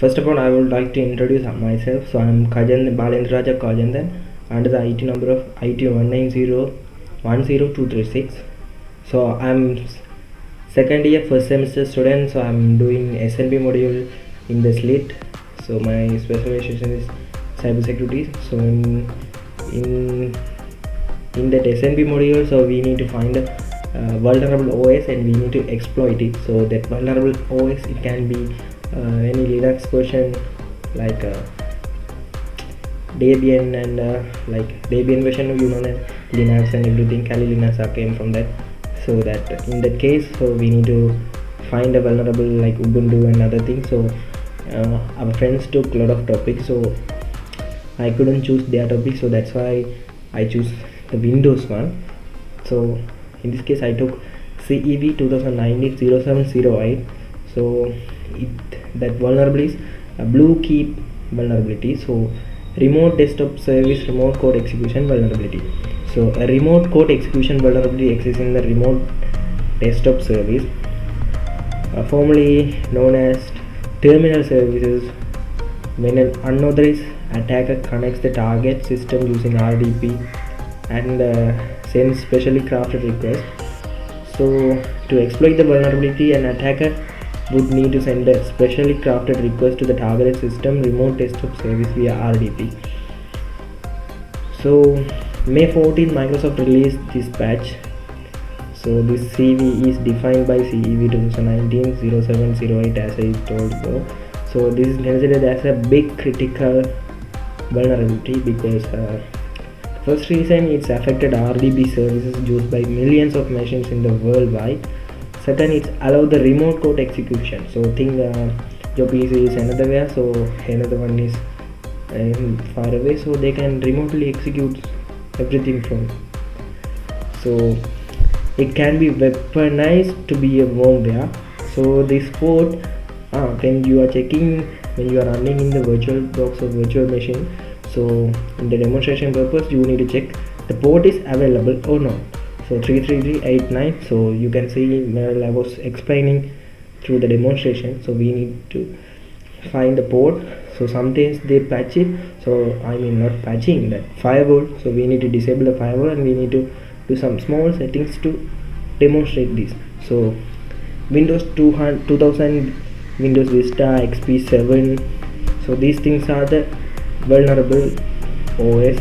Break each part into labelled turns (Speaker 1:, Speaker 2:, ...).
Speaker 1: First of all, I would like to introduce myself. So I'm Balendraja Kajandan under the IT number of IT 190100236. So I'm second year first semester student. So I'm doing SNB module in the SLIT. So my specialization is cybersecurity. So in that SNB module, so we need to find a vulnerable OS and we need to exploit it. So that vulnerable OS, it can be any Linux version like Debian and like Debian version, Linux and everything. Kali Linux came from that. So that in that case, so we need to find a vulnerable like Ubuntu and other things. So our friends took a lot of topics, so I couldn't choose their topic, so that's why I choose the Windows one. So in this case I took CEV 2019-0708. so that vulnerability is a Bluekeep vulnerability. So remote desktop service remote code execution vulnerability. So a remote code execution vulnerability exists in the remote desktop service, formerly known as terminal services, when an unauthorized attacker connects the target system using RDP and sends specially crafted requests. So to exploit the vulnerability, an attacker would need to send a specially crafted request to the targeted system remote desktop service via RDP. So May 14, Microsoft released this patch. So this CEV is defined by CEV 2019-0708 as I told you. So this is considered as a big critical vulnerability because first reason, it's affected RDP services used by millions of machines in the worldwide. Second, it's allowed the remote code execution. So think your PC is another way, so another one is far away, so they can remotely execute everything from. So it can be weaponized to be a wormware. So this port, when you are running in the virtual box or virtual machine, so in the demonstration purpose you need to check the port is available or not. So 33389, so you can see where I was explaining through the demonstration. So we need to find the port. So sometimes they patch it, so I mean not patching, that firewall. So we need to disable the firewall and we need to do some small settings to demonstrate this. So Windows 2000, Windows Vista, XP 7, so these things are the vulnerable OS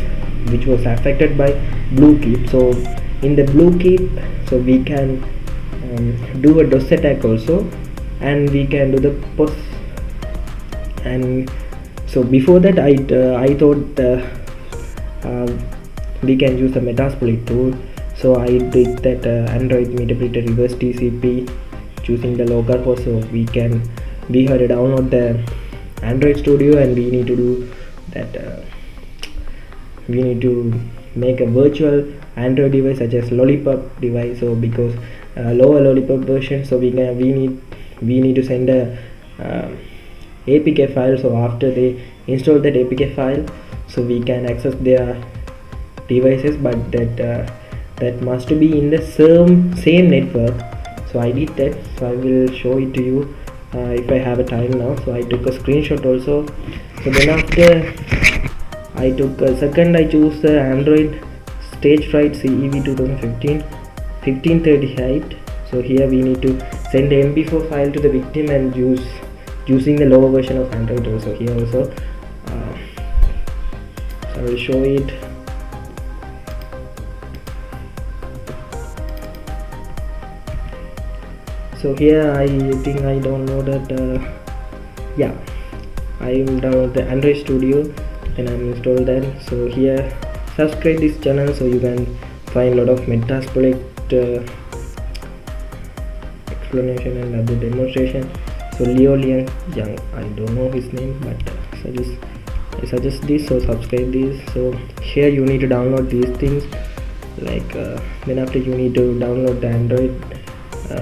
Speaker 1: which was affected by Bluekeep. So in the Bluekeep, so we can do a DOS attack also, and we can do the post. And so before that I thought we can use the Metasploit tool. So I did that Android Metasploit reverse TCP choosing the localhost. So we had to download the Android Studio and we need to do that. We need to make a virtual Android device such as Lollipop device. So because lower Lollipop version, so we need to send a APK file. So after they install that APK file, so we can access their devices, but that must be in the same network. So I did that, so I will show it to you if I have a time now. So I took a screenshot also. So then after I took a second, I choose the Android Stagefright CEV 2015-1538. So here we need to send the MP4 file to the victim and using the lower version of Android also. Here also so I will show it. So here I think I downloaded I downloaded the Android Studio, then I installed that. So here subscribe this channel so you can find a lot of Metasploit explanation and other demonstration. So Leo Liang Young, I don't know his name, but I suggest this, so subscribe this. So here you need to download these things, like then after you need to download the Android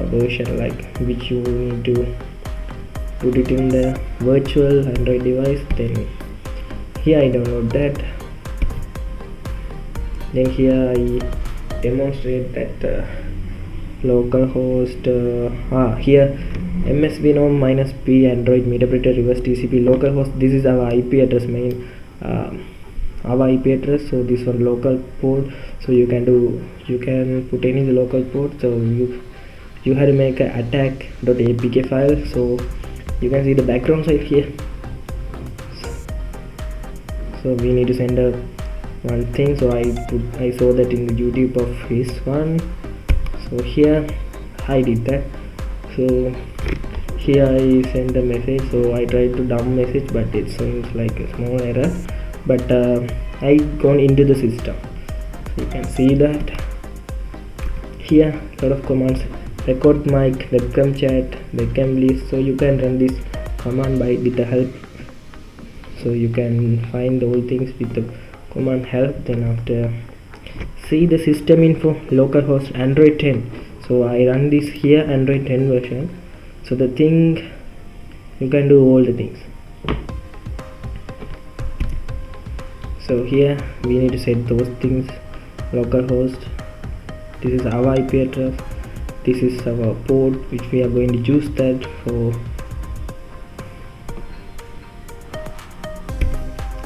Speaker 1: version, like which you need to put it in the virtual Android device. Then here I download that, then here I demonstrate that localhost. Here msvnom minus p android meterpreter reverse tcp localhost. This is our ip address main, our ip address. So this one local port, so you can put any local port. So you have to make a attack.apk file. So you can see the background side here. So we need to send a one thing. So I saw that in the YouTube of his one. So here I did that. So here I send a message. So I tried to dump message, but it seems like a small error. But I gone into the system, so you can see that here lot of commands: record mic, webcam chat, webcam list. So you can run this command with the help. So you can find all things with the command help. Then after, see the system info, localhost Android 10. So I run this here, Android 10 version. So the thing, you can do all the things. So here we need to set those things. Localhost, this is our IP address, this is our port which we are going to use that for.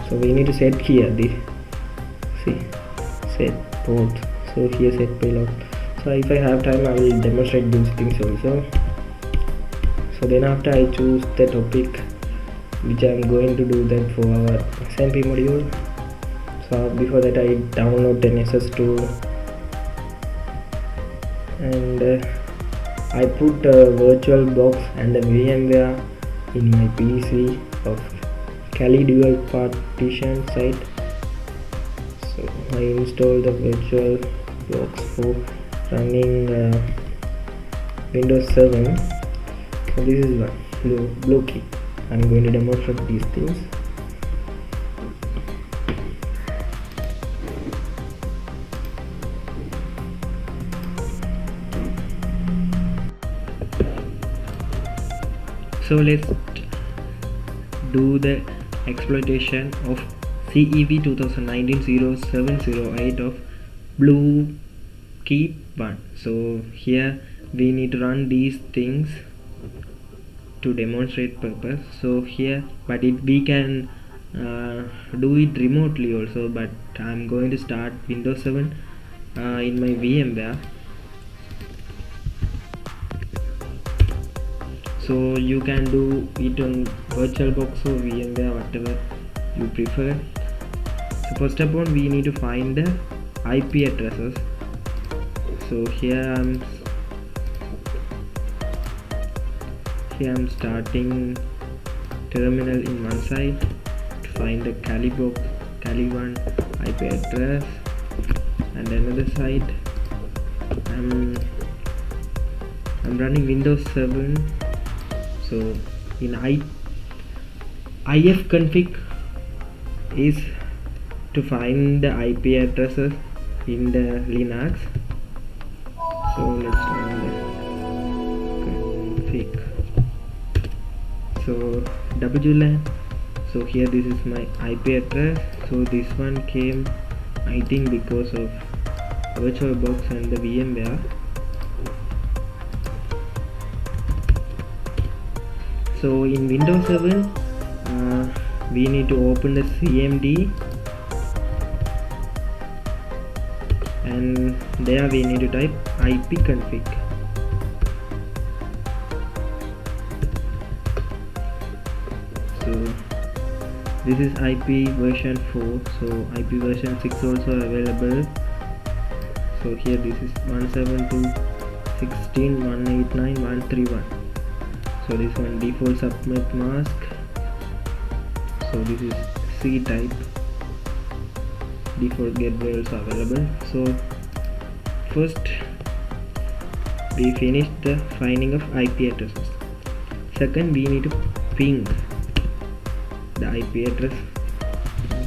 Speaker 1: So we need to set here this, see, set port. So here set payload. So if I have time, I will demonstrate these things also. So then after, I choose the topic which I am going to do that for our SMP module. So before that, I download the NSS tool, and I put a virtual box and the VMware in my PC of Kali dual partition site. So I install the virtual box for running Windows 7. So this is one Bluekeep. I'm going to demonstrate these things. So let's do the exploitation of CEV 2019-0708 of Bluekeep 1. So here we need to run these things to demonstrate purpose. So here, but we can do it remotely also, but I'm going to start Windows 7 in my VMware. So you can do it on VirtualBox or VMware, whatever you prefer. So first of all, we need to find the IP addresses. So here I'm starting terminal in one side to find the Kali box, Kali 1 IP address, and another side I'm running Windows 7. So in ifconfig is to find the IP addresses in the Linux. So let's run the config. So WLAN. So here this is my IP address. So this one came, I think, because of VirtualBox and the VMware. So in Windows 7, we need to open the CMD, and there we need to type ipconfig. So this is IP version 4. So IP version 6 also available. So here this is 172.16.189.131. So this one default subnet mask. So this is C type. Default gateway also available. So first we finish the finding of IP addresses. Second, we need to ping the IP address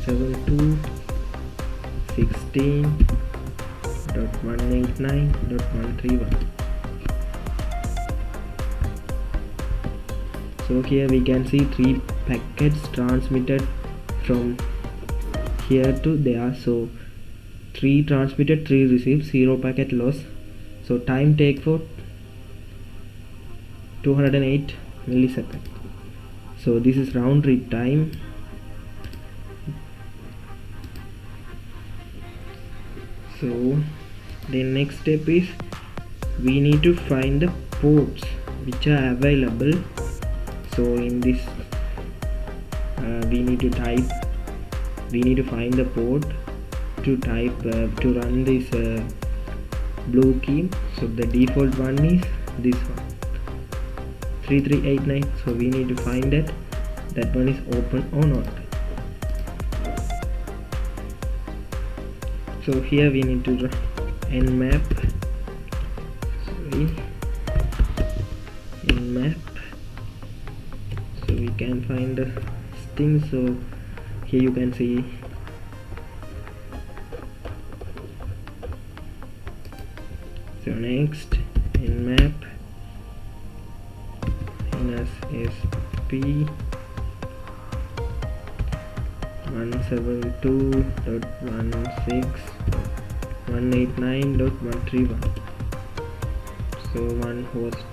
Speaker 1: 172.16.189.131. So here we can see 3 packets transmitted from here to there. So 3 transmitted, 3 received, 0 packet loss. So time take for 208 milliseconds. So this is round trip time. So the next step is we need to find the ports which are available. So in this we need to find the port to type to run this Bluekeep. So the default one is this one, 3389. So we need to find that one is open or not. So here we need to nmap so we can find the string. So here you can see so next nmap minus sp 172.16.189.131. so one host.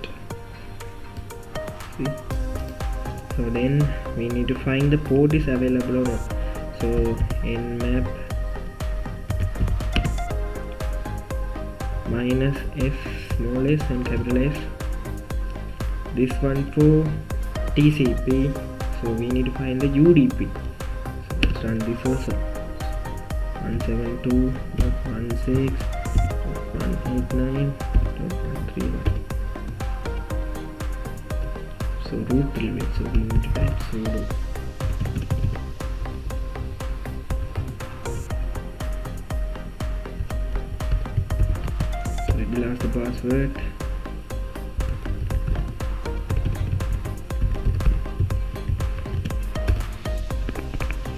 Speaker 1: See? So then we need to find the port is available or not. So nmap minus s small s and capital S, this one for TCP. So we need to find the UDP. So let's run this also, 172.16.189.131. so root privilege, so we need to type sudo reveal the password.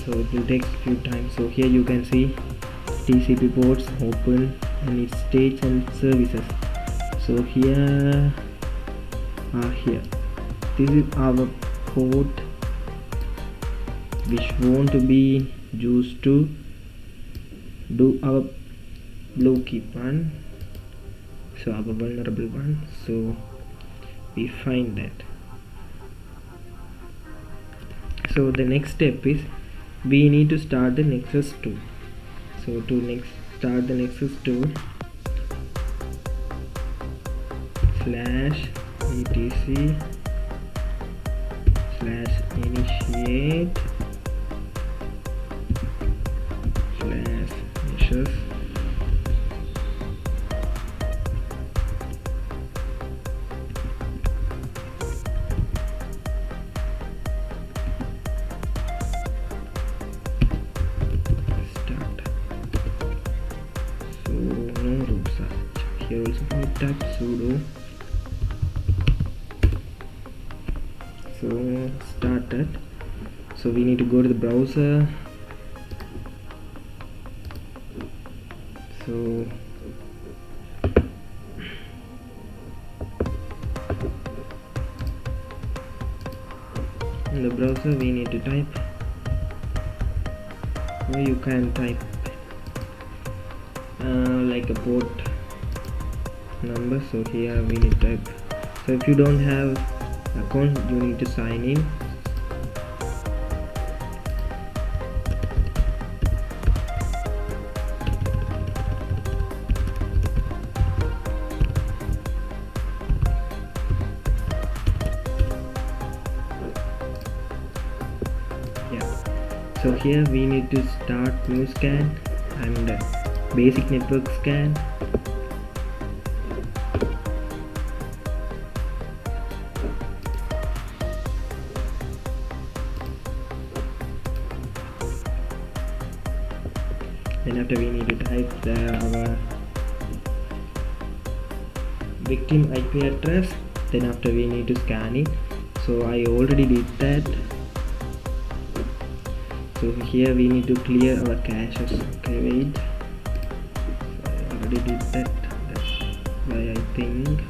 Speaker 1: So it will take few times. So here you can see TCP ports open and its states and services. So here this is our port which want to be used to do our Bluekeep one, so our vulnerable one. So we find that. So the next step is we need to start the Nexus 2. So to start the Nexus 2, /etc/initiate /meshes here also we type sudo. So started. So we need to go to the browser. So in the browser we need to type, or you can type like a port number. So here we need to type. So if you don't have account, you need to sign in. So here we need to start new scan and basic network scan. Then after we need to type our victim IP address. Then after we need to scan it. So I already did that. So here we need to clear our caches. Okay, wait. So I already did that. That's why I think.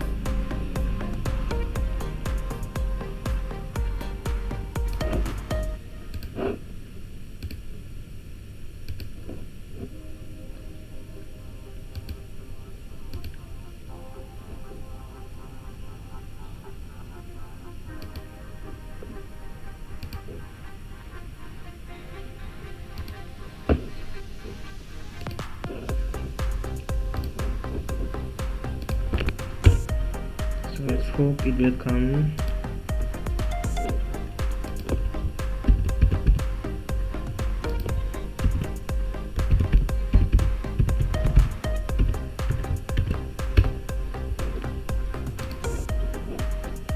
Speaker 1: hope it will come.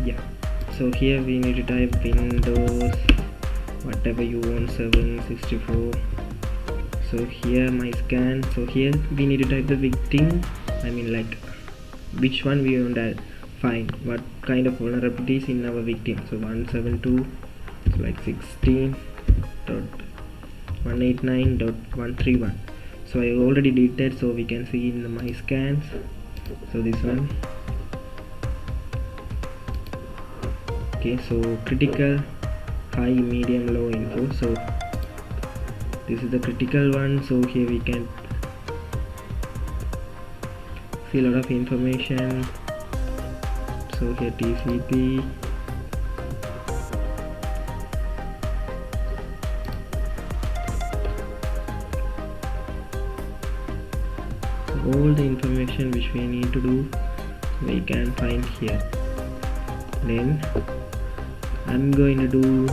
Speaker 1: Yeah, so here we need to type Windows whatever you want, 764. So here my scan, so here we need to type the victim, I mean like which one we want to find, what kind of vulnerabilities in our victim. So 172, so like 16.189.131. so I already did that, so we can see in my scans. So this one, okay, so critical, high, medium, low info. So this is the critical one. So here we can see a lot of information. So here TCP, all the information which we need to do we can find here. Then I'm going to do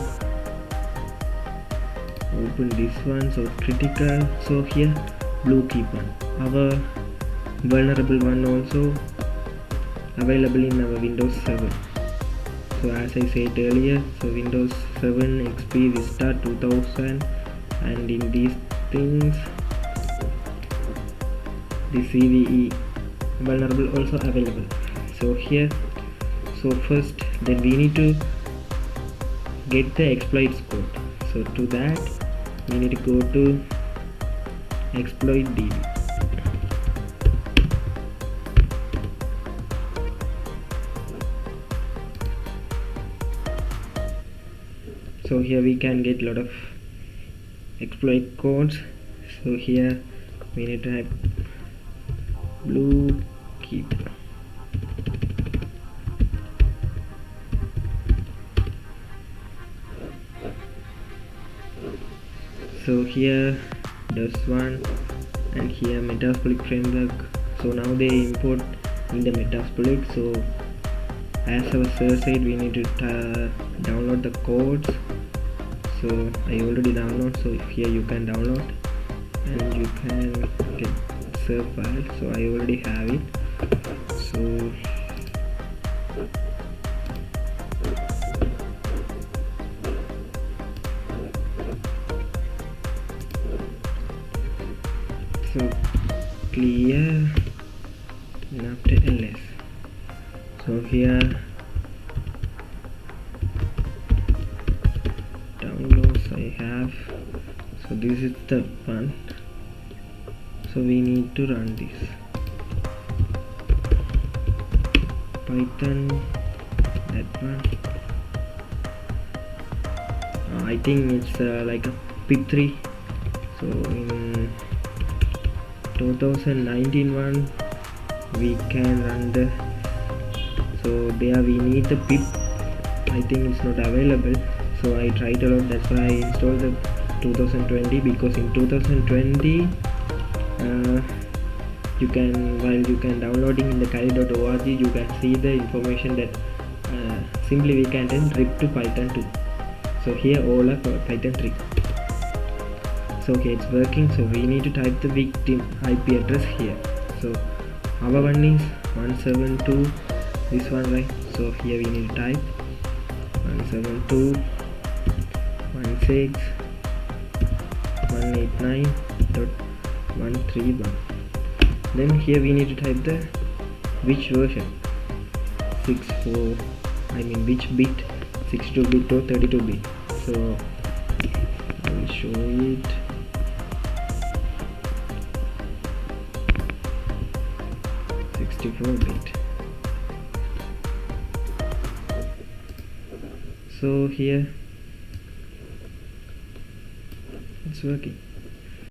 Speaker 1: open this one. So critical, so here Bluekeep one, our vulnerable one, also available in our Windows 7. So as I said earlier, so Windows 7 XP Vista 2000, and in these things the CVE vulnerable also available. So here, so first then we need to get the exploits code. So to that we need to go to exploit DB. So here we can get a lot of exploit codes. So here we need to type Bluekeep. So here this one, and here Metasploit framework. So now they import in the Metasploit. So as our sir said, we need to download the codes. So I already download, so here you can download and you can get save file. So I already have it. So clear, and after ls, so here downloads I have. So this is the one. So we need to run this Python, that one. I think it's like a pip3. So in 2019 one we can run the, so there we need the pip. I think it's not available, so I tried a lot. That's why I installed the 2020, because in 2020 you can, while you can downloading in the kali.org, you can see the information that simply we can then rip to Python 2. So here all are Python 3. So okay, it's working. So we need to type the victim IP address here. So our one is 172, this one, right? So here we need to type 172.168.131. Then here we need to type the which version, 64, I mean which bit, 62-bit or 32-bit. So I will show it. Bit. So here it's working.